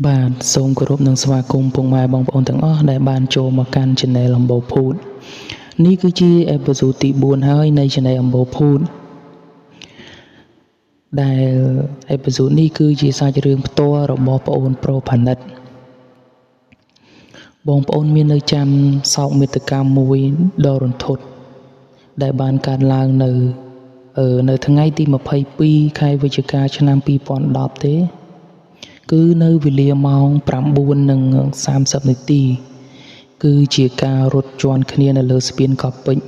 បាទសូមគោរពនឹងស្វាគមន៍ពុកម៉ែបងប្អូនទាំងអស់ដែលបានចូលមកកាន់ Channel អំបូរភូតនេះគឺជាអេពីសូតទី4ហើយនៃ Channel អំបូរភូតដែលអេពីសូតនេះគឺជាសាច់រឿងផ្ទាល់របស់ប្អូនប្រុសផានិតបងប្អូនមាននៅចាំសោកនាដកម្មមួយដ៏រន្ធត់ដែលបានកើតឡើងនៅថ្ងៃទី22ខែវិច្ឆិកាឆ្នាំ2010ទេគឺនៅវេលាម៉ោង 9:30 នាទីគឺជាការរត់ជាន់គ្នានៅលើស្ពានកោះពេជ្រ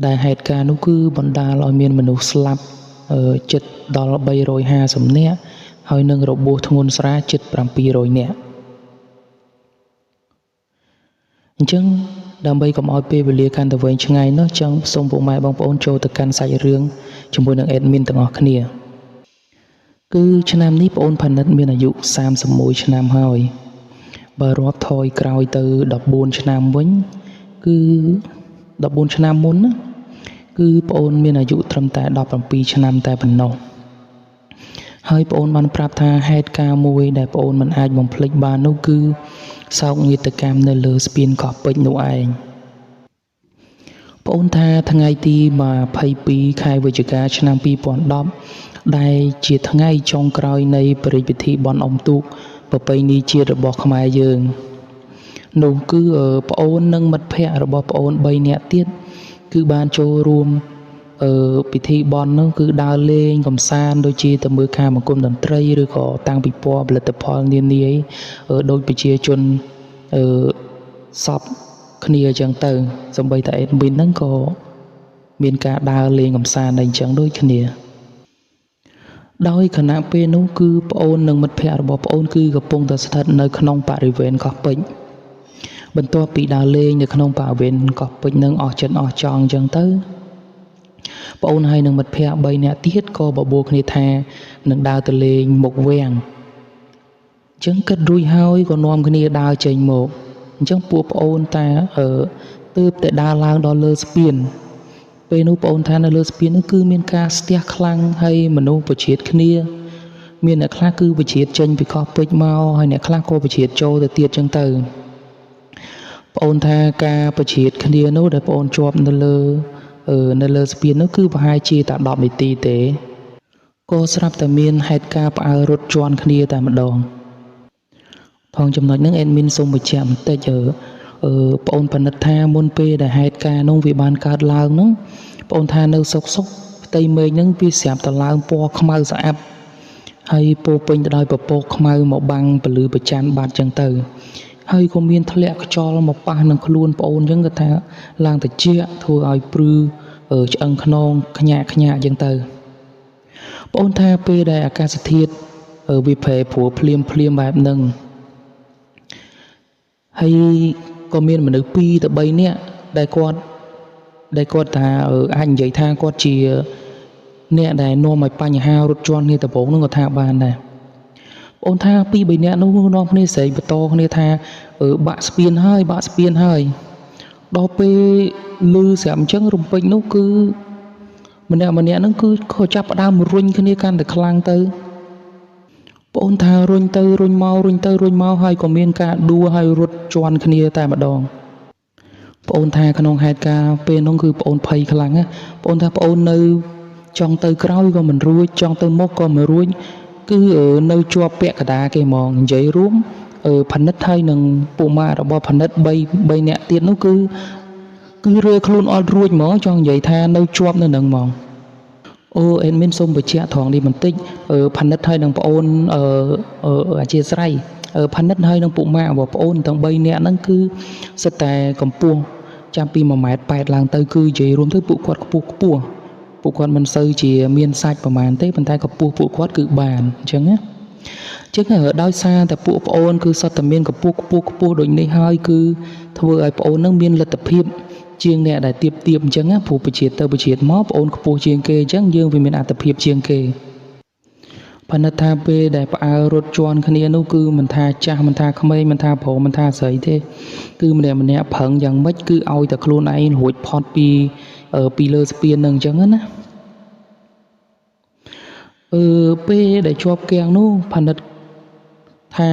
ដែលហេតុការណ៍នោះគឺបណ្ដាលឲ្យមានមនុស្សស្លាប់ជិតដល់350នាក់ហើយនឹងរបួសធ្ងន់ស្រាលជិត700នាក់អញ្ចឹងដើម្បីកុំឲ្យពេលវេលាកាន់តែវែងឆ្ងាយនោះចង់សូមពុកម៉ែបងប្អូនចូលទៅកាន់សាច់រឿងជាមួយនឹង admin ទាំងអស់គ្នាគឺឆ្នាំនេះប្អូនផានិតមានអាយុ31ឆ្នាំហើយបើរាប់ថយក្រោយទៅ14ឆ្នាំវិញគឺ14ឆ្នាំមុនណាគឺប្អូនមានអាយុត្រឹមតែ17ឆ្នាំតែប៉ុណ្ណោះហើយប្អូនបានប្រាប់ថាហេតុការណ៍មួយដែលប្អូនមិនអាចបំភ្លេចបាននោះគឺសោកនាដកម្មនៅលើស្ពានកោះពេជ្រនោះឯងប្អូនថាថ្ងៃទី22ខែវិច្ឆិកាឆ្នាំ2010ដែលជាថ្ងៃចុងក្រោយនៃព្រះរាជពិធីបុណ្យអុំទូកប្រពៃណីជាតិរបស់ខ្មែរយើងនោះគឺប្អូននិងមិត្តភ័ក្តិរបស់ប្អូន3នាក់ទៀតគឺបានចូលរួមពិធីបុណ្យនោះគឺដើរលេងកម្សាន្តដូចជាទៅមើលការបង្គុំតន្ត្រីឬក៏តាំងពិព័រណ៍ផលិតផលនានាដោយប្រជាជនសពគ្នាអញ្ចឹងទៅសម្បីតែ admin ហ្នឹងក៏មានការដើរលេងកម្សាន្តអីអញ្ចឹងដូចគ្នាដោយគណៈពេលនោះគឺប្អូននិងមិត្តភ័ក្តិរបស់ប្អូនគឺកំពុងតែស្ថិតនៅក្នុងបរិវេណកោះពេជ្របន្ទាប់ពីដើរលេងនៅក្នុងបរិវេណកោះពេជ្រនឹងអស់ចិត្តអស់ចង់អញ្ចឹងទៅប្អូនហើយនិងមិត្តភ័ក្តិ3នាក់ទៀតក៏បបួលគ្នាថានឹងដើរទៅលេងមុខវាំងអញ្ចឹងគិតរួចហើយក៏នាំគ្នាដើរចេញមកអញ្ចឹងពួកប្អូនតាទើបតែដើរឡើងដល់លើស្ពានពេលនោះប្អូនថានៅលើស្ពាននោះគឺមានការស្ទះខ្លាំងហើយមនុស្សប្រជ្រៀតគ្នាមានអ្នកខ្លះគឺប្រជ្រៀតចេញពីកោះពេជ្រមកហើយអ្នកខ្លះក៏ប្រជ្រៀតចូលទៅទៀតចឹងទៅប្អូនថាការប្រជ្រៀតគ្នានោះដែលប្អូនជាប់នៅលើស្ពាននោះគឺប្រហែលជាតែ10នាទីទេក៏ស្រាប់តែមានហេតុការណ៍ផ្អើលរត់ជាន់គ្នាតែម្ដងផងចំណុចហ្នឹង admin សូមបញ្ជាក់បន្តិចប្អូនផានិតថាមុនពេលដែលហេតុការណ៍នោះវាបានកើតឡើងហ្នឹងប្អូនថានៅសុកផ្ទៃមេឃហ្នឹងវាស្រាប់តែឡើងពណ៌ខ្មៅស្អាប់ហើយពោពេញទៅដោយពពកខ្មៅមកបាំងពលឺប្រច័ណ្ឌបាត់ចឹងទៅហើយក៏មានធ្លាក់ខ្យល់មកប៉ះនឹងខ្លួនប្អូនចឹងគាត់ថាឡើងត្រជាក់ធ្វើឲ្យព្រឺឆ្អឹងខ្នងខ្ញាក់ចឹងទៅប្អូនថាពេលដែលអាកាសធាតុវាប្រែប្រួលភ្លាមបែបហ្នឹងហើយក៏មានមនុស្ស2ទៅ3នាក់ដែលគាត់ថាអាចនិយាយថាគាត់ជាអ្នកដែលនាំឲ្យបញ្ហារត់ជាន់គ្នាដំបូងហ្នឹងគាត់ថាបានដែរបងថា2 3នាក់នោះនាំគ្នាស្រែកបន្តគ្នាថាបាក់ស្ពានហើយដល់ពេលលឺស្រាប់អញ្ចឹងរំពេចនោះគឺម្នាក់ហ្នឹងគឺខកចាប់ផ្ដើមរុញគ្នាកាន់តែខ្លាំងទៅបងថារុញទៅរុញមកហើយក៏មានការដួលហើយរត់ជាន់គ្នាតែម្ដងបងថាក្នុងហេតុការណ៍ពេលនោះគឺបងភ័យខ្លាំងណាបងថាបងនៅចង់ទៅក្រោយក៏មិនរួចចង់ទៅមុខក៏មិនរួចគឺនៅជាប់ពាក់កណ្ដាលគេហ្មងនិយាយរួមផានិតហើយនឹងពួកម៉ាក់របស់ផានិត3នាក់ទៀតនោះគឺរើខ្លួនអត់រួចហ្មងចង់និយាយថានៅជាប់នៅនឹងហ្មងadmin សូមបញ្ជាក់ត្រង់នេះបន្តិចផានិតហើយនឹងប្អូនអធិស្ឋានផានិតហើយនឹងពួកម៉ាក់របស់ប្អូនទាំង3នាក់ហ្នឹងគឺសិតតែកម្ពស់ចាំពី1.8 ម៉ែត្រឡើងទៅគឺនិយាយរួមទៅពួកគាត់ខ្ពស់ពួកគាត់មិនសូវជាមានសាច់ប្រហែលទេប៉ុន្តែកម្ពស់ពួកគាត់គឺបានអញ្ចឹងណាដោយសារតែពួកប្អូនគឺសុទ្ធតែមានកម្ពស់ខ្ពស់ដូចនេះហើយគឺធ្វើឲ្យប្អូននឹងមានលទ្ធភាពជាងអ្នកដែលទៀបអញ្ចឹងណាព្រោះប្រជ្រៀតទៅប្រជ្រៀតមកប្អូនខ្ពស់ជាងគេអញ្ចឹងយើងវាមានអត្ថភាពជាងគេផានិតថាពេលដែលផ្អើលរត់ជាន់គ្នានោះគឺមិនថាចាស់មិនថាក្មេងមិនថាប្រុសមិនថាស្រីទេគឺម្នាក់ប្រឹងយ៉ាងម៉េចគឺឲ្យតែខ្លួនឯងរួចផុតពីលើស្ពាននឹងអញ្ចឹងណាពេលដែលជាប់គាំងនោះផានិត ថា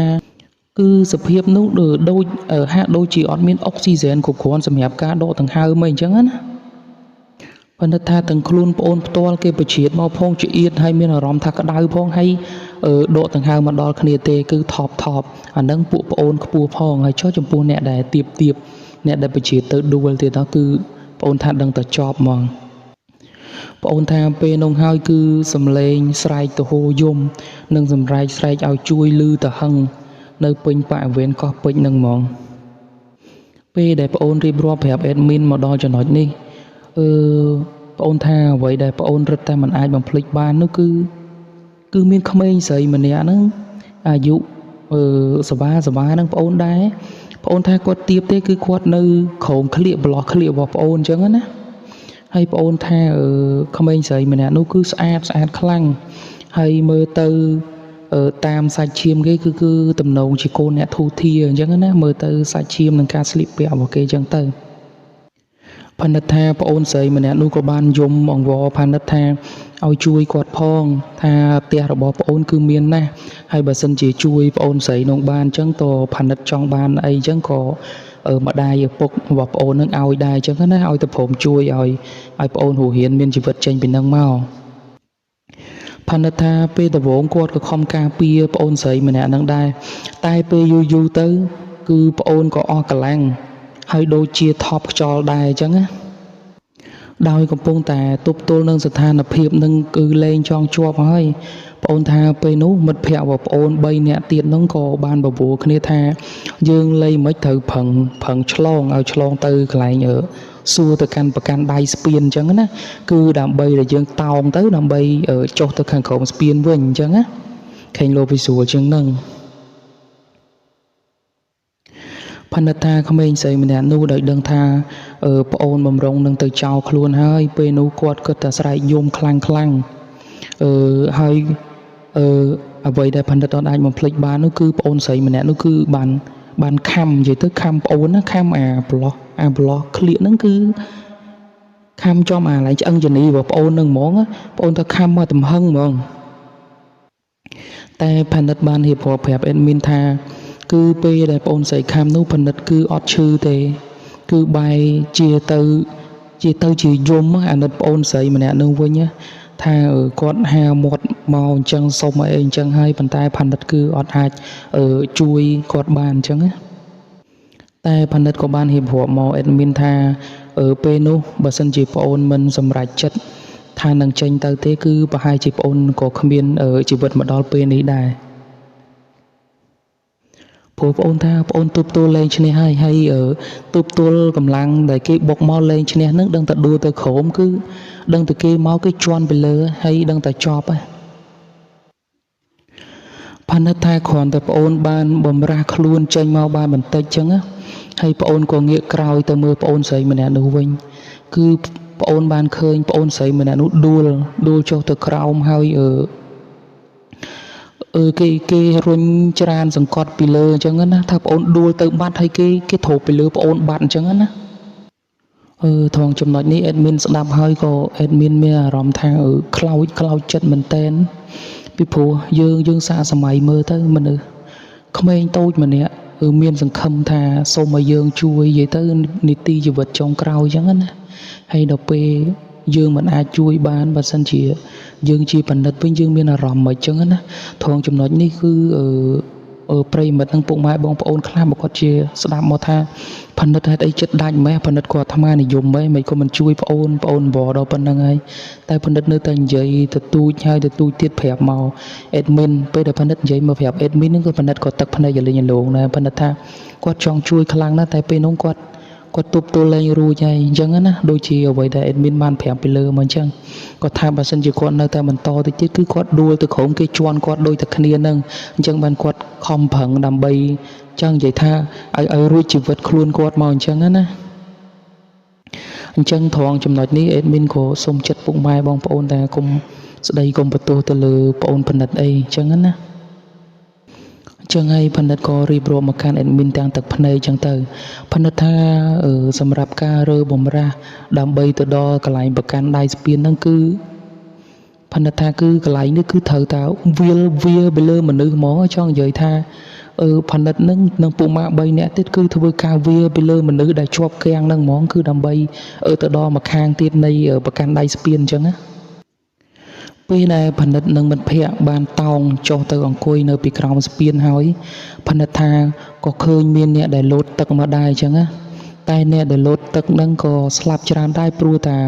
គឺសភាពនោះដូចហាក់ដូចជាអត់មានអុកស៊ីហ្សែនគ្រប់គ្រាន់សម្រាប់ការដកដង្ហើមអីចឹងណាប៉ុន្តែថាទាំងខ្លួនប្អូនផ្ទាល់គេបជាតមកផងជាអៀតហើយមានអារម្មណ៍ថាក្តៅផងហើយដកដង្ហើមមកដល់គ្នាទេគឺថប់អានឹងពួកប្អូនខ្ពស់ផងហើយចុះចំពោះអ្នកដែលទៀបអ្នកដែលបជាតទៅដួលទៀតđóគឺប្អូនថាដឹងតែចប់ហ្មងប្អូនថាពេលនោះហើយគឺសំឡេងស្រែកទៅហូរយំនិងសម្រែកស្រែកឲ្យជួយលឺទៅហឹងនៅពេញបរិវេណកោះពេជ្រនឹងហ្មងពេលដែលប្អូនរៀបរាប់ប្រាប់ admin មកដល់ចំណុចនេះប្អូនថាអ្វីដែលប្អូនរឹតតែមិនអាចបំភ្លេចបាននោះគឺមានក្មេងស្រីម្នាក់ហ្នឹងអាយុសបាហ្នឹងប្អូនដែរប្អូនថាគាត់ទៀបទេគឺគាត់នៅក្រោមក្លៀកប្លោះក្លៀករបស់ប្អូនអញ្ចឹងណាហើយប្អូនថាក្មេងស្រីម្នាក់នោះគឺស្អាតខ្លាំងហើយមើលទៅតាមសាច់ឈាមគេគឺតំណងជាកូនអ្នកធូធាអញ្ចឹងណាមើលទៅសាច់ឈាមនិងការស្លៀកពាក់របស់គេអញ្ចឹងទៅផានិតថាប្អូនស្រីម្នាក់នោះក៏បានយំអង្វរផានិតថាឲ្យជួយគាត់ផងថាផ្ទះរបស់ប្អូនគឺមានណាស់ហើយបើសិនជាជួយប្អូនស្រីនោះបានអញ្ចឹងក៏ផានិតចង់បានអីអញ្ចឹងក៏ម្ដាយឪពុករបស់ប្អូននឹងឲ្យដែរអញ្ចឹងណាឲ្យទៅព្រមជួយឲ្យប្អូនរស់រានមានជីវិតចេញពីនឹងមកផានិតថាពេលដំបូងគាត់ក៏ខំការពារប្អូនស្រីម្នាក់នឹងដែរតែពេលយូរទៅគឺប្អូនក៏អស់កម្លាំងហើយដូចជាថប់ខ្យល់ដែរអញ្ចឹងណាដោយកំពុងតែទប់ទល់នឹងស្ថានភាពនឹងគឺលែងចង់ជាប់ហើយប្អូនថាពេលនោះមិត្តភ័ក្តិរបស់ប្អូន3នាក់ទៀតនោះក៏បានបបួលគ្នាថាយើងលែងមិនត្រូវប្រឹងឆ្លងឲ្យឆ្លងទៅកន្លែងសួរទៅកាន់ប្រកាន់ដៃស្ពានអញ្ចឹងណាគឺដើម្បីដែលយើងតោងទៅដើម្បីចុះទៅខាងក្រោមស្ពានវិញអញ្ចឹងណាឃើញលោកវិសុវជាងហ្នឹងផានិតថាក្មេងស្រីម្នាក់នោះដោយដឹងថាប្អូនបំរុងនឹងទៅចោលខ្លួនហើយពេលនោះគាត់គិតតែស្រែកយំខ្លាំងហើយអ្វីដែលផានិតអត់អាចបំភ្លេចបាននោះគឺប្អូនស្រីម្នាក់នោះគឺបានខំនិយាយទៅខំប្អូនណាខំអាប្លោះក្លៀកហ្នឹងគឺខំចំអាឡៃឆ្អឹងជនីរបស់ប្អូននឹងហ្មងប្អូនថាខំមកទំហឹងហ្មងតែផានិតបានរៀបរាប់ប្រាប់ admin ថាគឺពេលដែលប្អូនស្រីខំនោះផានិតគឺអត់ឈឺទេគឺបែរជាទៅយំអាណិតប្អូនស្រីម្នាក់នោះវិញថាគាត់ហាមាត់មកអញ្ចឹងសុំអីអញ្ចឹងហើយប៉ុន្តែផានិតគឺអត់អាចជួយគាត់បានអញ្ចឹងតែផានិតក៏បានរៀបរាប់មក admin ថាពេលនោះបើសិនជាប្អូនមិនសម្រេចចិត្តថានឹងចេញទៅទេគឺប្រហែលជាប្អូនក៏គ្មានជីវិតមកដល់ពេលនេះដែរព្រោះប្អូនថាប្អូនទប់ទល់លែងឈ្នះហើយទប់ទល់កម្លាំងដែលគេបុកមកលែងឈ្នះនឹងដឹងតែដួលទៅក្រោមគឺដឹងតែគេមកគេជន់ទៅលើហើយដឹងតែចប់ហើយផានិតថាគ្រាន់តែប្អូនបានបំរាស់ខ្លួនចេញមកបានបន្តិចចឹងហើយប្អូនក៏ងាកក្រោយទៅមើលប្អូនស្រីម្នាក់នោះវិញគឺប្អូនបានឃើញប្អូនស្រីម្នាក់នោះដួលចុះទៅក្រោមហើយគេរុញច្រានសង្កត់ពីលើអញ្ចឹងណាថាប្អូនដួលទៅបាត់ហើយគេធូបពីលើប្អូនបាត់អញ្ចឹងណាថងចំណុចនេះ admin ស្ដាប់ហើយក៏ admin មានអារម្មណ៍ថាខ្លោចចិត្តមែនតែនពីព្រោះយើងសាកសម័យមើលទៅមនុស្សក្មេងតូចម្នាក់មានសង្ឃឹមថាសូមឲ្យយើងជួយនិយាយទៅនីតិជីវិតចុងក្រោយអញ្ចឹងណាហើយដល់ពេលយើងមិនអាចជួយបានបើសិនជាយើងជាបណ្ឌិតវិញយើងមានអារម្មណ៍មិនអញ្ចឹងណាថងចំណុចនេះគឺប្រិមិត្តនិងពុកម៉ែបងប្អូនខ្លះមកគាត់ជាស្ដាប់មកថាបណ្ឌិតហេតុអីចិត្តដាច់ម៉េះបណ្ឌិតគាត់អាត្មានិយមម៉េះមិនក៏មិនជួយប្អូនវល់ដល់ប៉ុណ្្នឹងហើយតែបណ្ឌិតនៅតែនិយាយទៅទូចហើយទៅទូចទៀតប្រាប់មក admin ពេលដែលបណ្ឌិតនិយាយមកប្រាប់ admin ហ្នឹងក៏បណ្ឌិតក៏ទឹកភ្នែករលីងរលោងដែរបណ្ឌិតថាគាត់ចង់ជួយខ្លាំងណាស់តែពេលនោះគាត់ទប់ទល់លែងរួចហើយអញ្ចឹងណាដូចជាអ្វីដែល admin បានប្រាប់ពីលើមកអញ្ចឹងគាត់ថាបើសិនជាគាត់នៅតែបន្តទៅទៀតគឺគាត់ដួលទៅក្រោមគេជន់គាត់ដូចតែគ្នានឹងអញ្ចឹងបានគាត់ខំប្រឹងដើម្បីចឹងនិយាយថាឲ្យរួចជីវិតខ្លួនគាត់មកអញ្ចឹងណាអញ្ចឹងត្រង់ចំណុចនេះ admin ក៏សូមចិត្តពុកម៉ែបងប្អូនតែកុំស្ដីកុំបន្ទោសទៅលើប្អូនបណ្ឌិតអីអញ្ចឹងណាចឹងហើយបណ្ឌិតក៏រៀបរាប់មកកាន់ admin ទាំងទឹកភ្នែកចឹងទៅបណ្ឌិតថាសម្រាប់ការរើបំរាស់ដើម្បីទៅដល់កន្លែងប្រកាន់ដៃស្ពានហ្នឹងគឺ ផនិតថាគឺកន្លែងនេះគឺត្រូវតើវាទៅលើមនុស្សហ្មងចង់និយាយថាផនិតនឹងនិងពួកម៉ា3នាក់ទៀតគឺធ្វើការវាទៅលើមនុស្សដែលជាប់គាំងនឹងហ្មងគឺដើម្បីទៅដល់មកខាងទៀតនៃប្រកាន់ដៃស្ពានអញ្ចឹងណាពេលដែលផនិតនិងមិត្តភ័ក្តិបានតោងចុះទៅអង្គុយនៅពីក្រោមស្ពានហើយផនិតថាក៏ឃើញមានអ្នកដែលលោតទឹកមកដែរអញ្ចឹងណាតែអ្នកដែលលោតទឹកហ្នឹងក៏ស្លាប់ច្រើនដែរព្រោះថា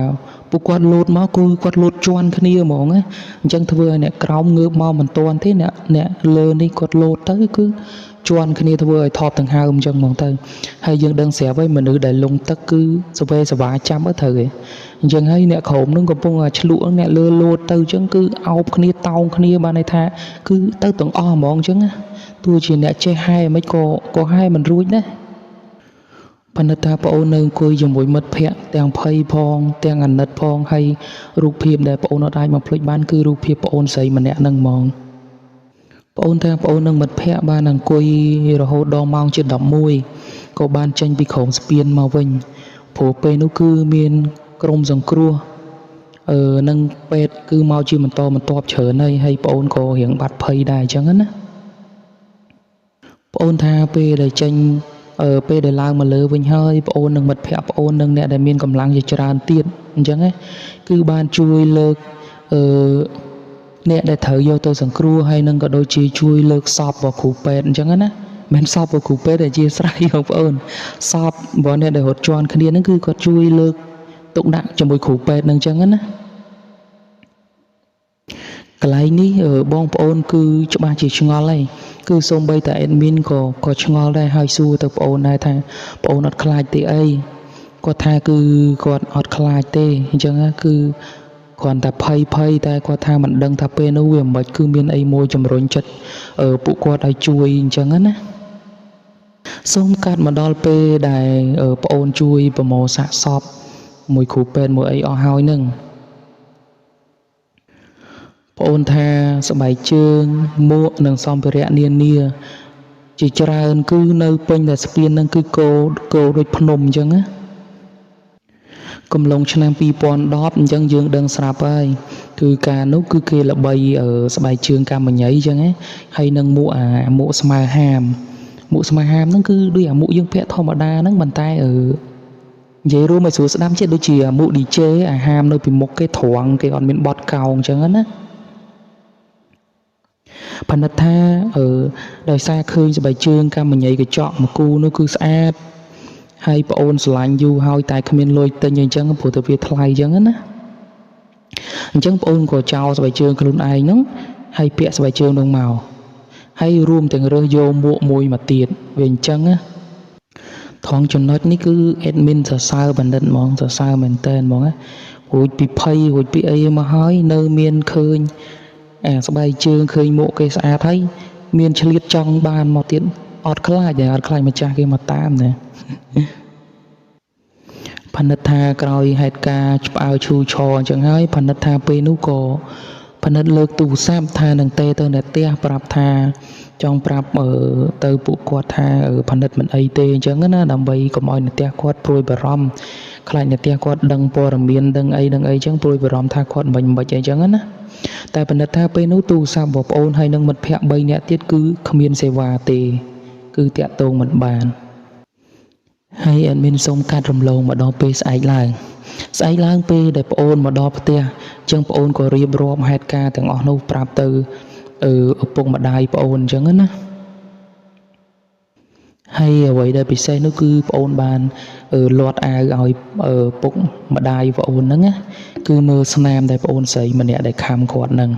ពួកគាត់លោតមកគឺគាត់លោតជន់គ្នាហ្មងណាអញ្ចឹងធ្វើឲ្យអ្នកក្រោមងើបមកមិនទាន់ទេអ្នកលើនេះគាត់លោតទៅគឺជន់គ្នាធ្វើឲ្យថប់ដង្ហើមអញ្ចឹងហ្មងទៅហើយយើងដឹងស្រាប់ហើយមនុស្សដែលលងទឹកគឺសវេសវាចាំទៅត្រូវឯងអញ្ចឹងហើយអ្នកក្រោមនឹងកំពុងឆ្លក់អ្នកលើលោតទៅអញ្ចឹងគឺអោបគ្នាតោងគ្នាបានន័យថាគឺទៅទាំងអស់ហ្មងអញ្ចឹងណាទោះជាអ្នកចេះហែមិនក៏ហែមិនរួចដែរប៉ុន្តែថាបងអូននៅអង្គុយជាមួយមិត្តភ័ក្តិទាំងភ័យផងទាំងអាណិតផងហើយរូបភាពដែលបងអូនអាចមកភ្លេចបានគឺរូបភាពបងអូនស្រីម្នាក់ហ្នឹងហ្មងបងអូនថាបងអូននិងមិត្តភ័ក្តិបានអង្គុយរហូតដល់ម៉ោងជិត11ក៏បានចេញពីក្រុមស្ពានមកវិញព្រោះពេលនោះគឺមានក្រុមសង្គ្រោះនឹងពេទ្យគឺមកជាបន្តបន្ទាប់ច្រើនហើយបងអូនក៏រៀងបាត់ភ័យដែរអញ្ចឹងណាបងអូនថាពេលដែលចេញពេលដែលឡើងមកលើវិញហើយបងអូននិងមិត្តភ័ក្តិបងអូននិងអ្នកដែលមានកម្លាំងជាច្រើនទៀតអញ្ចឹងណាគឺបានជួយលើកអ្នកដែលត្រូវយកទៅសង្គ្រោះហើយនឹងក៏ដូចជាជួយលើកសពរបស់គ្រូពេទ្យអញ្ចឹងណាមិនសពរបស់គ្រូពេទ្យដែលជាស្រ័យបងប្អូនសពរបស់អ្នកដែលរត់ជន់គ្នាហ្នឹងគឺគាត់ជួយលើកទុកដាក់ជាមួយគ្រូពេទ្យហ្នឹងអញ្ចឹងណាកន្លែងនេះបងប្អូនគឺច្បាស់ជាឆ្ងល់ហើយគឺសូម្បីតែ admin ក៏ឆ្ងល់ដែរហើយសួរទៅបងអូនដែរថាបងអូនអត់ខ្លាចទេអីគាត់ថាគឺគាត់អត់ខ្លាចទេអញ្ចឹងគឺគ្រាន់តែភ័យតែគាត់ថាមិនដឹងថាពេលនោះវាមិនគឺមានអីមួយជំរុញចិត្តពួកគាត់ឲ្យជួយអញ្ចឹងណាសូមកាត់មកដល់ពេលដែលបងអូនជួយប្រមូលសាកសពមួយគ្រូពេទ្យមួយអីអស់ហើយនឹងបងអូនថាស្បែកជើងមួកនិងសម្ភារៈនានាជាច្រើនគឺនៅពេញតែស្ពាននឹងគឺគោដូចភ្នំអញ្ចឹងណាកំឡុងឆ្នាំ2010អញ្ចឹងយើងដឹងស្រាប់ហើយគឺការនោះគឺគេល្បីស្បែកជើងកាមញីអញ្ចឹងហើយនឹងមួកស្មើហាមហ្នឹងគឺដូចអាមួកយើងពាក់ធម្មតាហ្នឹងប៉ុន្តែនិយាយរួមឲ្យស្រួលស្ដាប់ចេះដូចជាអាមួក DJ អាហាមនៅពីមុខគេត្រង់គេអត់មានបត់កោងអញ្ចឹងណាផនិតថាដោយសារឃើញស្បែកជើងកាមញីកញ្ចក់មួយគូនោះគឺស្អាតហើយប្អូនស្រឡាញ់យូរហើយតែគ្មានលុយទិញអញ្ចឹងព្រោះតែវាថ្លៃអញ្ចឹងណាអញ្ចឹងប្អូនក៏ចោលស្បែកជើងខ្លួនឯងហ្នឹងហើយពាក់ស្បែកជើងនោះមកហើយរួមទាំងរើសយកមួកមួយមកទៀតវាអញ្ចឹងណាថងចំណុចនេះគឺ admin សរសើរបណ្ឌិតហ្មងសរសើរមែនតើហ្មងណារួចពីភ័យរួចពីអីមកហើយនៅមានឃើញស្បែកជើងឃើញមួកគេស្អាតហើយមានឆ្លៀតចង់បានមកទៀតអត់ខ្លាចម្ចាស់គេមកតាមណាផនិតថាក្រោយហេតុការណ៍ឆ្អើឈូឆអញ្ចឹងហើយផនិតថាពេលនោះក៏ផនិតលើកទូរស័ព្ទថានឹងទៅអ្នកផ្ទះប្រាប់ថាចង់ប្រាប់ទៅពួកគាត់ថាផនិតមិនអីទេអញ្ចឹងណាដើម្បីកុំឲ្យអ្នកផ្ទះគាត់ព្រួយបារម្ភខ្លាចអ្នកផ្ទះគាត់ដឹងព័ត៌មានដឹងអីអញ្ចឹងព្រួយបារម្ភថាគាត់មិនអីអញ្ចឹងណាតែផនិតថាពេលនោះទូរស័ព្ទរបស់ប្អូនហើយនឹងមិត្តភ័ក្តិ3នាក់ទៀតគឺគ្មានសេវាទេគឺតាក់ទងមិនបានហើយអត់មានសុំកាត់រំលងមកដល់ពេលស្អែកឡើងពេលដែលប្អូនមកដល់ផ្ទះអញ្ចឹងប្អូនក៏រៀបរាប់ហេតុការណ៍ទាំងអស់នោះប្រាប់ទៅឪពុកម្ដាយប្អូនអញ្ចឹងណាហើយអ្វីដែលពិសេសនោះគឺប្អូនបានលាត់អាវឲ្យពុកម្ដាយប្អូនហ្នឹងណាគឺមើលស្នាមដែលប្អូនស្រីម្នាក់ដែលខំគាត់ហ្នឹង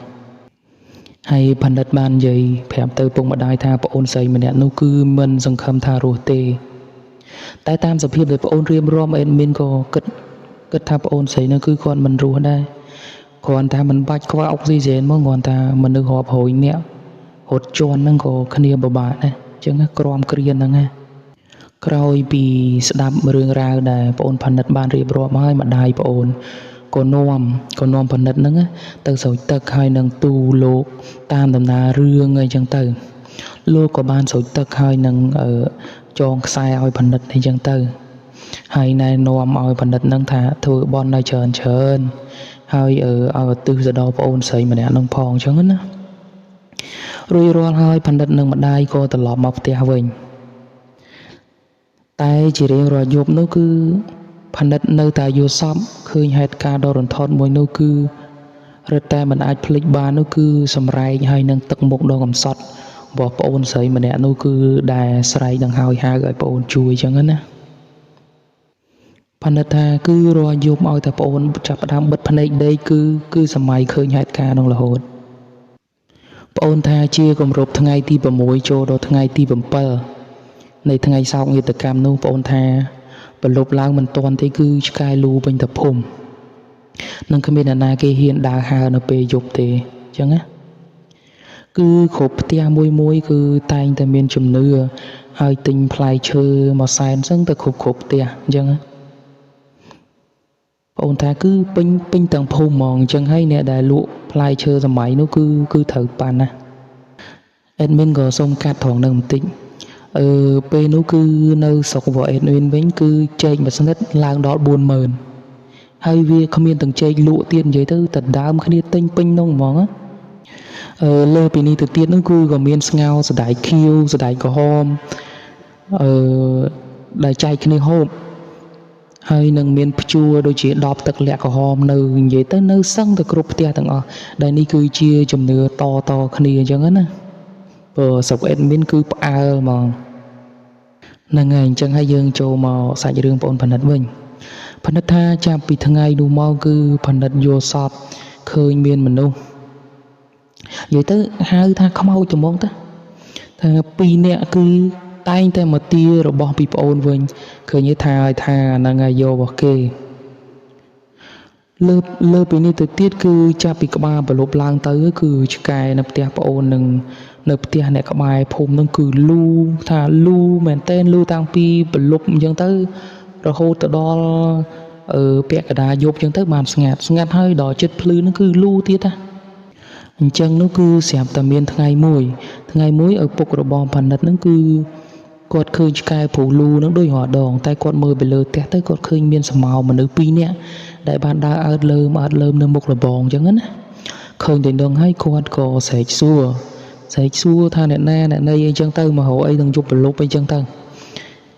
ហើយផនិតបាននិយាយប្រាប់ទៅពុកម្ដាយថាប្អូនស្រីម្នាក់នោះគឺមិនសង្ឃឹមថារស់ទេតែតាមសភាពដែលប្អូនរៀបរាប់ admin ក៏គិតថាប្អូនស្រីនោះគឺគាត់មិនរស់ដែរគ្រាន់តែមិនបាច់ខ្វះអុកស៊ីហ្សែនមកគ្រាន់តែមនុស្សរាប់រយនាក់រត់ជន់ហ្នឹងក៏គ្នាពិបាកដែរអញ្ចឹងក្រំគ្រានហ្នឹងណាក្រោយពីស្ដាប់រឿងរ៉ាវដែលប្អូនផនិតបានរៀបរាប់ហើយម្ដាយប្អូនក៏នាំផនិតហ្នឹងទៅស្រោចទឹកហើយនឹងទូលោកតាមដំណើររឿងអីចឹងទៅលោកក៏បានស្រោចទឹកហើយនឹងចងខ្សែឲ្យផនិតអីចឹងទៅ ហើយណែនាំឲ្យបណ្ឌិតនឹងថាធ្វើបន់នៅច្រើនហើយឲ្យទិសទៅដល់ប្អូនស្រីម្នាក់នឹងផងអញ្ចឹងណារួចរាល់ហើយបណ្ឌិតនឹងម្ដាយក៏ត្រឡប់មកផ្ទះវិញតែជារៀងរាល់យប់នោះគឺបណ្ឌិតនៅតែយល់សប្តិឃើញហេតុការណ៍ដ៏រន្ធត់មួយនោះគឺរឹតតែមិនអាចភ្លេចបាននោះគឺសម្រែកហើយនឹងទឹកមុខដ៏កំសត់របស់ប្អូនស្រីម្នាក់នោះគឺដែលស្រែកដង្ហើយហៅឲ្យប្អូនជួយអញ្ចឹងណាបណ្ឌិតថាគឺរាល់យប់ឲ្យតែប្អូនចាប់ផ្ដើមបិទភ្នែកដេកគឺសម័យឃើញហេតុការណ៍នោះរហូតប្អូនថាជាគម្រប់ថ្ងៃទី6ចូលដល់ថ្ងៃទី7នៃថ្ងៃសោកនាដកម្មនោះប្អូនថាប្រលប់ឡើងមិនទាន់ទេគឺឆ្កែលូពេញទៅភូមិនឹងគ្មានអ្នកណាគេហ៊ានដើរហើរនៅពេលយប់ទេអញ្ចឹងណាគឺគ្រប់ផ្ទះមួយគឺតែងតែមានជំនឿហើយទិញផ្លែឈើមកសែនចឹងទៅគ្រប់ផ្ទះអញ្ចឹងណាប្អូនថាគឺពេញទាំងភូមិហ្មងអញ្ចឹងហើយអ្នកដែលលក់ផ្លែឈើសម័យនោះគឺត្រូវប៉ាន់ណាអេដមីនក៏សុំកាត់ត្រង់នឹងបន្តិចពេលនោះគឺនៅស្រុករបស់អេដមីនវិញគឺចេកមួយស្និតឡើងដល់ 40000 ហើយវាគ្មានទាំងចេកលក់ទៀតនិយាយទៅតែដើមគ្នាទិញពេញនោះហ្មងលើពីនេះទៅទៀតនោះគឺក៏មានស្ងោរសណ្តែកខៀវសណ្តែកក្រហមដែលចែកគ្នាហូបហើយនឹងមានព្យួរដូចជាដបទឹកលាក់ក្រហមនៅនិយាយទៅនៅសឹងទៅគ្រប់ផ្ទះទាំងអស់ដែលនេះគឺជាជំនឿតគ្នាអញ្ចឹងណាព្រោះស្រុកអេដមីនគឺផ្អើលហ្មងហ្នឹងហើយអញ្ចឹងហើយយើងចូលមកសាច់រឿងបងប្អូនបណ្ឌិតវិញបណ្ឌិតថាចាប់ពីថ្ងៃនោះមកគឺបណ្ឌិតយល់សពឃើញមានមនុស្សនិយាយទៅហៅថាខ្មោចត្មងទៅថា2នាក់គឺតែងតែមកទារបស់ពីប្អូនវិញឃើញថាហ្នឹងហើយយករបស់គេលើពីនេះទៅទៀតគឺចាប់ពីក្បាលប្រលប់ឡើងទៅគឺឆ្កែនៅផ្ទះប្អូននឹងនៅផ្ទះអ្នកក្បែរភូមិនឹងគឺលូថាលូមែនតែនលូតាំងពីប្រលប់អញ្ចឹងទៅរហូតទៅដល់ពាក់កណ្ដាលយប់អញ្ចឹងទៅបានស្ងាត់ហើយដល់ចិត្តភ្លឺនឹងគឺលូទៀតណាអញ្ចឹងនោះគឺស្រាប់តែមានថ្ងៃមួយឪពុករបស់បណ្ឌិតនឹងគឺគាត់ឃើញឆ្កែព្រោះលូនឹងដូចរដងតែគាត់មើលពីលើផ្ទះទៅគាត់ឃើញមានស្រមោលមនុស្ស2នាក់ដែលបានដើរអើតលើមនៅមុខរបងអញ្ចឹងណាឃើញតែនឹងហើយគាត់ក៏ស្រែកសួរថាអ្នកណាអ្នកណីអីចឹងទៅមករកអីនឹងយប់ប្រលប់អីចឹងទៅ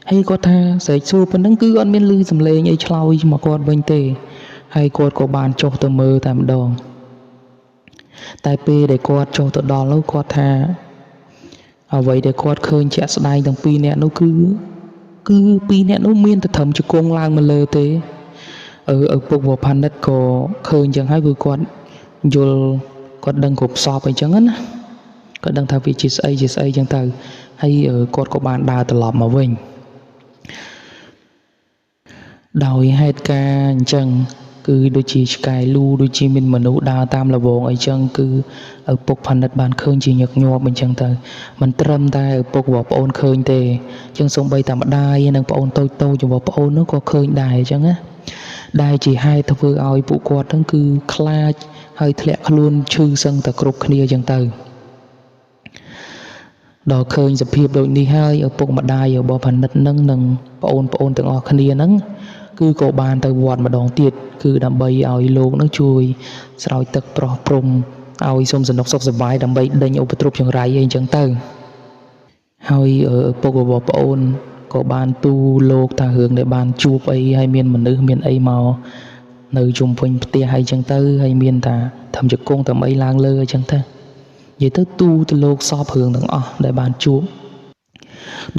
ហើយគាត់ថាស្រែកសួរប៉ុណ្ណឹងគឺអត់មានឮសំឡេងអីឆ្លើយមកគាត់វិញទេហើយគាត់ក៏បានចុះទៅមើលតែម្ដងតែពេលដែលគាត់ចុះទៅដល់នោះគាត់ថាអ្វីដែលគាត់ឃើញជាក់ស្ដែងទាំង2នាក់នោះគឺ2នាក់នោះមានតែត្រឹមជង្គង់ឡើងមកលើទេឪពុករបស់បណ្ឌិតក៏ឃើញចឹងហើយគឺគាត់យល់គាត់ដឹងគ្រប់សពអីចឹងណាគាត់ដឹងថាវាជាស្អីចឹងទៅហើយគាត់ក៏បានដើរត្រឡប់មកវិញដោយហេតុការណ៍អញ្ចឹងគឺដូចជាឆ្កែលូដូចជាមានមនុស្សដើរតាមលវងអីចឹងគឺឪពុកបណ្ឌិតបានឃើញជាញឹកញាប់អញ្ចឹងទៅមិនត្រឹមតែឪពុករបស់ប្អូនឃើញទេអញ្ចឹងសូម្បីតែម្ដាយនិងប្អូនតូចរបស់ប្អូននោះក៏ឃើញដែរអញ្ចឹងណាដែលជាហេតុធ្វើឲ្យពួកគាត់ហ្នឹងគឺខ្លាចហើយធ្លាក់ខ្លួនឈឺសឹងតែគ្រប់គ្នាអញ្ចឹងទៅដល់ឃើញសភាពដូចនេះហើយឪពុកម្ដាយរបស់បណ្ឌិតនឹងប្អូនទាំងអស់គ្នាហ្នឹងគឺក៏បានទៅវត្តម្ដងទៀតគឺដើម្បីឲ្យលោកនឹងជួយស្រោចទឹកប្រោះព្រំឲ្យសុំសនុកសុខសប្បាយដើម្បីដេញឧបទ្រពចង្រៃអីចឹងទៅហើយឪពុករបស់ប្អូនក៏បានទូលោកថារឿងដែលបានជួបអីហើយមានមនុស្សមានអីមកនៅជុំវិញផ្ទះហើយចឹងទៅហើយមានថាធ្វើជង្គង់តែអីឡើងលើអញ្ចឹងទៅនិយាយទៅទូទៅលោកសពរឿងទាំងអស់ដែលបានជួប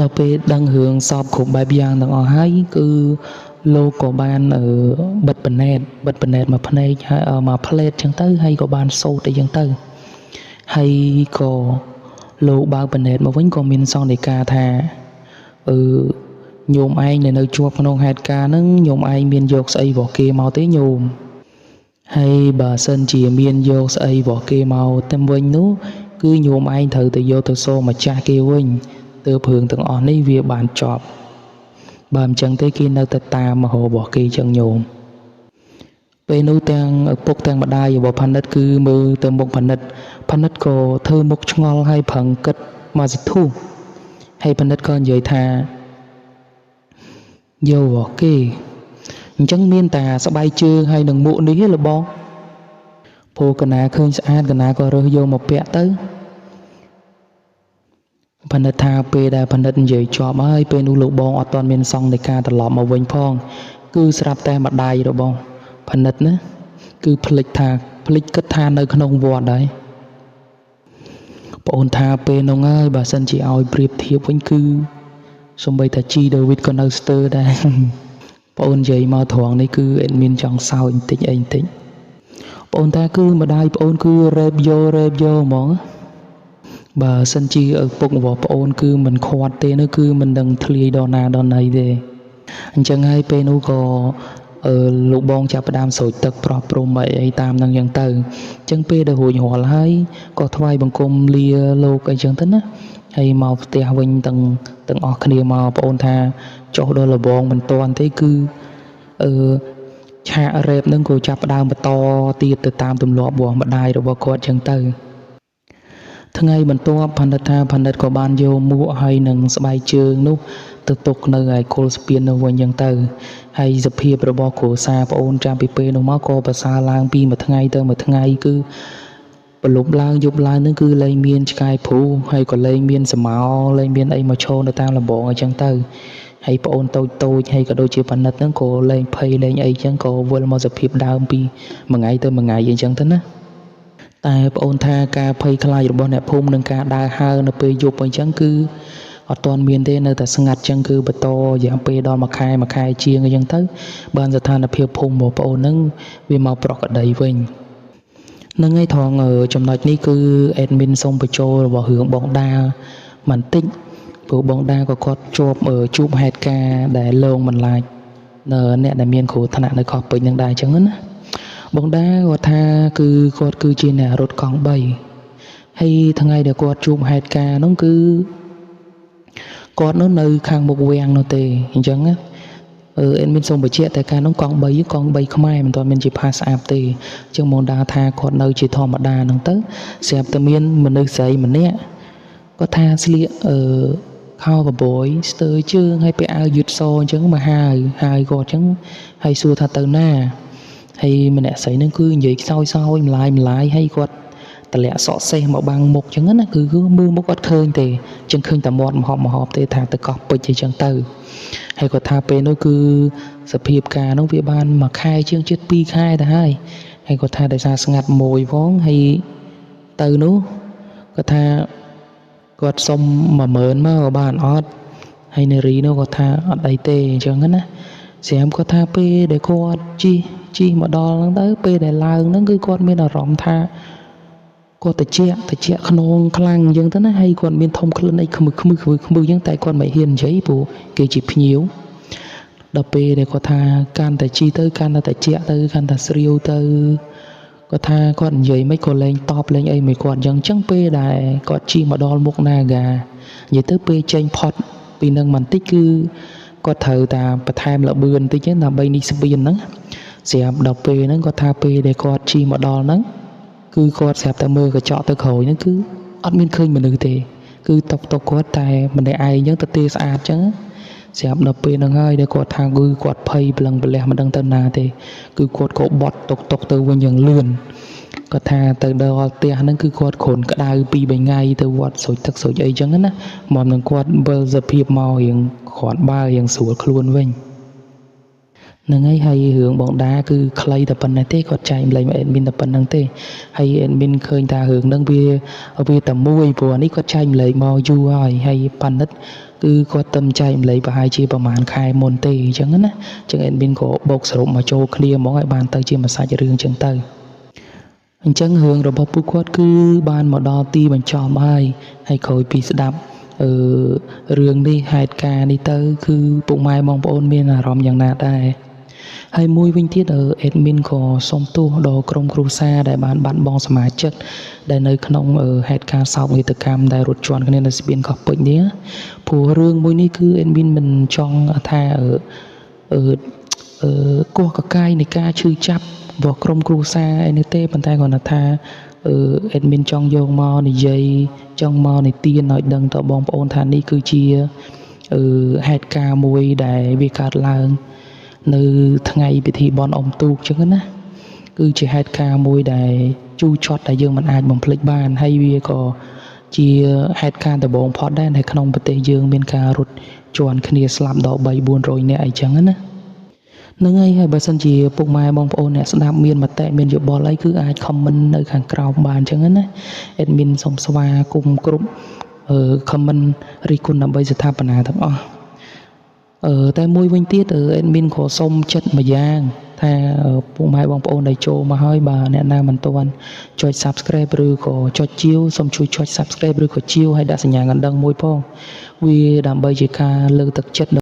ដល់ពេលដឹងរឿងសពគ្រប់បែបយ៉ាងទាំងអស់ហើយគឺលោកក៏បានបិទភ្នែតមកភ្នែកហើយមកផ្លេតចឹងទៅហើយក៏បានសូត្រអីចឹងទៅហើយក៏លោកបើកភ្នែតមកវិញក៏មានសង្ឃដីកាថាញោមឯងនៅជាប់ក្នុងហេតុការណ៍ហ្នឹងញោមឯងមានយកស្អីរបស់គេមកទេញោមហើយបើសិនជាមានយកស្អីរបស់គេមកតែវិញនោះគឺញោមឯងត្រូវទៅយកទៅសូមម្ចាស់គេវិញទើបរឿងទាំងអស់នេះវាបានចប់បើមិនចឹងទេគេនៅតែតាមមហោរបស់គេចឹងញោមពេលនោះទាំងឪពុកទាំងម្ដាយរបស់បណ្ឌិតគឺមើលទៅមុខបណ្ឌិតក៏ធ្វើមុខឆ្ងល់ហើយប្រឹងគិតមកសិធុហើយបណ្ឌិតក៏និយាយថា យោអូខេអញ្ចឹងមានតែស្បែកជើងហើយនឹងមួកនេះទេលបងព្រោះកណាឃើញស្អាតកណាក៏រើសយកមកពាក់ទៅបណ្ឌិតថាពេលដែលបណ្ឌិតនិយាយជាប់ហើយពេលនោះលោកបងអត់ទាន់មានសង្ឃនៃការត្រឡប់មកវិញផងគឺស្រាប់តែម្ដាយរបស់បណ្ឌិតណាគឺភ្លេចគិតថានៅក្នុងវត្តហើយបងអូនថាពេលនោះហើយបើសិនជាឲ្យប្រៀបធៀបវិញគឺសំបីតាជីដាវីតក៏នៅស្ទើរដែរបងអូននិយាយមកត្រង់នេះគឺអេដមីនចង់សើចបន្តិចអីបន្តិចបងអូនថាគឺម្ដាយបងអូនគឺរ៉េបយោហ្មងបើសិនជាឪពុករបស់បងអូនគឺមិនខាត់ទេនោះគឺមិនដឹងធ្លាយដល់ណាដល់ណីទេអញ្ចឹងហើយពេលនោះក៏លោកបងចាប់ផ្ដើមស្រោចទឹកប្រោះព្រំអីតាមនឹងអញ្ចឹងទៅអញ្ចឹងពេលដែលរួចរាល់ហើយក៏ថ្វាយបង្គំលាលោកអីចឹងទៅណាហើយមកផ្ទះវិញទាំងអស់គ្នាមកបងអូនថាចុះដល់លបងមិនតាន់ទេគឺឆាករ៉េបនឹងក៏ចាប់ផ្ដើមបន្តទៀតទៅតាមទម្លាប់របស់ម្ដាយរបស់គាត់ចឹងទៅថ្ងៃបន្ទាប់បណ្ឌិតថាបណ្ឌិតក៏បានយកមួកហើយនឹងស្បែកជើងនោះទៅទុកនៅឯគល់ស្ពាននោះវិញចឹងទៅហើយសភាពរបស់គ្រួសារប្អូនចាំពីពេលនោះមកក៏ប្រសើរឡើងពីមួយថ្ងៃទៅមួយថ្ងៃគឺប្រលប់ឡើងយប់ឡើងនឹងគឺលែងមានឆ្កែព្រូហើយក៏លែងមានសមោលែងមានអីមកឈរនៅតាមលំបងអញ្ចឹងទៅហើយប្អូនតូចហើយក៏ដូចជាបណ្ឌិតហ្នឹងក៏លែងភ័យលែងអីចឹងក៏វិលមកសភាពដើមពីមួយថ្ងៃទៅមួយថ្ងៃអីចឹងទៅណាតែប្អូនថាការភ័យខ្លាចរបស់អ្នកភូមិនឹងការដើរហើរនៅពេលយប់អញ្ចឹងគឺអត់ទាន់មានទេនៅតែស្ងាត់ចឹងគឺបន្តរយៈពេលដល់មួយខែជាងអញ្ចឹងទៅបានស្ថានភាពភូមិរបស់ប្អូនហ្នឹងវាមកប្រក្រតីវិញនឹងឯងត្រង់ចំណុចនេះគឺអេដមីនសូមបញ្ចូលរបស់រឿងបងដាបន្តិចព្រោះបងដាក៏គាត់ជួបហេតុការណ៍ដែលលងមិនឡាចអ្នកដែលមានគ្រោះថ្នាក់នៅខុសពេញនឹងដែរអញ្ចឹងណាបងដាគាត់ថាគាត់គឺជាអ្នករត់កង់3ហើយថ្ងៃដែលគាត់ជួបហេតុការណ៍នោះគឺគាត់នៅខាងមុខវាំងនោះទេអញ្ចឹងណាអេដមីនសូមបញ្ជាក់តែការនោះកង់3ខ្មែរមិនទាន់មានជាផាសស្អាតទេអញ្ចឹងបងដាថាគាត់នៅជាធម្មតាហ្នឹងទៅស្រាប់តែមានមនុស្សស្រីម្នាក់គាត់ថាស្លៀកខោកបយស្ទើរជើងហើយពាក់អាវយឺតសអញ្ចឹងមកហើយគាត់អញ្ចឹងហើយសួរថាទៅណាហើយម្នាក់ស្រីហ្នឹងគឺនិយាយខ្សោយម្លាយហើយគាត់តម្លាក់សក់សេះមកបាំងមុខអញ្ចឹងណាគឺមើលមុខអត់ឃើញទេអញ្ចឹងឃើញតែមាត់មហប់ទេថាទៅកោះពេជ្រអញ្ចឹងទៅហើយគាត់ថាពេលនោះគឺសភាពការនោះវាបានមួយខែជាងជិត2ខែទៅហើយគាត់ថាដោយសារស្ងាត់មួយផងហើយទៅនោះគាត់ថាគាត់សុំ10000មកបានអត់ហើយនារីនោះគាត់ថាអត់អីទេអញ្ចឹងណាស្រាប់គាត់ថាពេលដែលគាត់ជិះមកដល់ហ្នឹងទៅពេលដែលឡើងហ្នឹងគឺគាត់មានអារម្មណ៍ថាគាត់តិចខ្នងខ្លាំងអញ្ចឹងទៅណាហើយគាត់មានធំខ្លួនអីខ្មឹកអញ្ចឹងតែគាត់មិនហ៊ាននិយាយព្រោះគេជាភ្ញៀវដល់ពេលដែលគាត់ថាកាន់តែជីទៅកាន់តែតិចទៅកាន់តែស្រាវទៅគាត់ថាគាត់និយាយមិនក៏លែងតបលែងអីមួយគាត់អញ្ចឹងពេលដែលគាត់ជិះមកដល់មុខណាហ្គានិយាយទៅពេលចេញផុតពីនឹងបន្តិចគឺគាត់ត្រូវតែបន្ថែមលបឿនបន្តិចដើម្បីនេះស្ពានហ្នឹងស្រាប់ដល់ពេលហ្នឹងគាត់ថាពេលដែលគាត់ជិះមកដល់ហ្នឹងគឺគាត់ស្រាប់តែមើលកញ្ចក់ទៅក្រោយហ្នឹងគឺអត់មានឃើញមនុស្សទេគឺតុកគាត់តែម្នាក់ឯងអញ្ចឹងទៅទេស្អាតអញ្ចឹងស្រាប់ដល់ពេលហ្នឹងហើយដែលគាត់ថាគឺគាត់ភ័យប្លឹងប្រលះមិនដឹងទៅណាទេគឺគាត់ក៏បត់តុកទៅវិញយ៉ាងលឿនគាត់ថាទៅដល់ផ្ទះហ្នឹងគឺគាត់គ្រុនក្តៅ2-3ថ្ងៃទៅវត្តស្រោចទឹកស្រោចអីចឹងណាមកនឹងគាត់វិលសភាពមករៀងគ្រាន់បើរៀងស្រួលខ្លួនវិញនឹងហើយរឿងបងដាគឺខ្លីតែប៉ុណ្ណេះទេគាត់ចែកម្លែកមកអេដមីនតែប៉ុណ្្នឹងទេហើយអេដមីនឃើញថារឿងហ្នឹងវាតែមួយព្រោះនេះគាត់ចែកម្លែកមកយូរហើយបណ្ឌិតគឺគាត់ទៅចែកម្លែកប្រហែលជាប្រហែលខែមុនទេអញ្ចឹងណាអញ្ចឹងអេដមីនក៏បូកសរុបមកចូលគ្នាហ្មងឲ្យបានទៅជាមួយសាច់រឿងអញ្ចឹងទៅអញ្ចឹងរឿងរបស់ពួកគាត់គឺបានមកដល់ទីបញ្ចប់ហើយក្រោយពីស្ដាប់រឿងនេះហេតុការណ៍នេះទៅគឺពុកម៉ែបងប្អូនមានអារម្មណ៍យ៉ាងណាដែរហើយមួយវិញទៀតអេដមីនក៏សូមទោសដល់ក្រុមគ្រួសារដែលបានបាត់បង់សមាជិកដែលនៅក្នុងហេតុការណ៍សោកនាដកម្មដែលរត់ជន់គ្នានៅស្ពានកោះពេជ្រនេះព្រោះរឿងមួយនេះគឺអេដមីនមិនចង់ថាគោះកកាយនៃការឈឺចាប់របស់ក្រុមគ្រួសារអីនេះទេប៉ុន្តែគាត់ថាអេដមីនចង់យកមកនិយាយចង់មកនិទានឲ្យដឹងដល់បងប្អូនថានេះគឺជា ហេតុការណ៍មួយដែលវាកើតឡើងនៅថ្ងៃពិធីបុណ្យអុំទូកចឹងណាគឺជាហេតុការណ៍មួយដែលជូរចត់ដែលយើងមិនអាចបំភ្លេចបានហើយវាក៏ជាហេតុការណ៍ដំបូងផុតដែរនៅក្នុងប្រទេសយើងមានការរត់ជាន់គ្នាស្លាប់ដល់300-400នាក់អីចឹងណានឹងហើយបើសិនជាពុកម៉ែបងប្អូនអ្នកស្ដាប់មានមតិមានយោបល់អីគឺអាច comment នៅខាងក្រោមបានចឹងណា admin សូមស្វាគមន៍គ្រប់comment រីគុណដើម្បីស្ថាបនាទាំងអស់តែមួយវិញទៀតadmin ក៏សូមចិត្តមួយយ៉ាងថាពុកម៉ែបងប្អូនដែលចូលមកហើយបើអ្នកណាមិនទាន់ចុច subscribe ឬក៏ចុចជាវសូមជួយចុច subscribe ឬក៏ជាវហើយដាក់សញ្ញាកណ្ដឹងមួយផងវាដើម្បីជាការលើកទឹកចិត្ត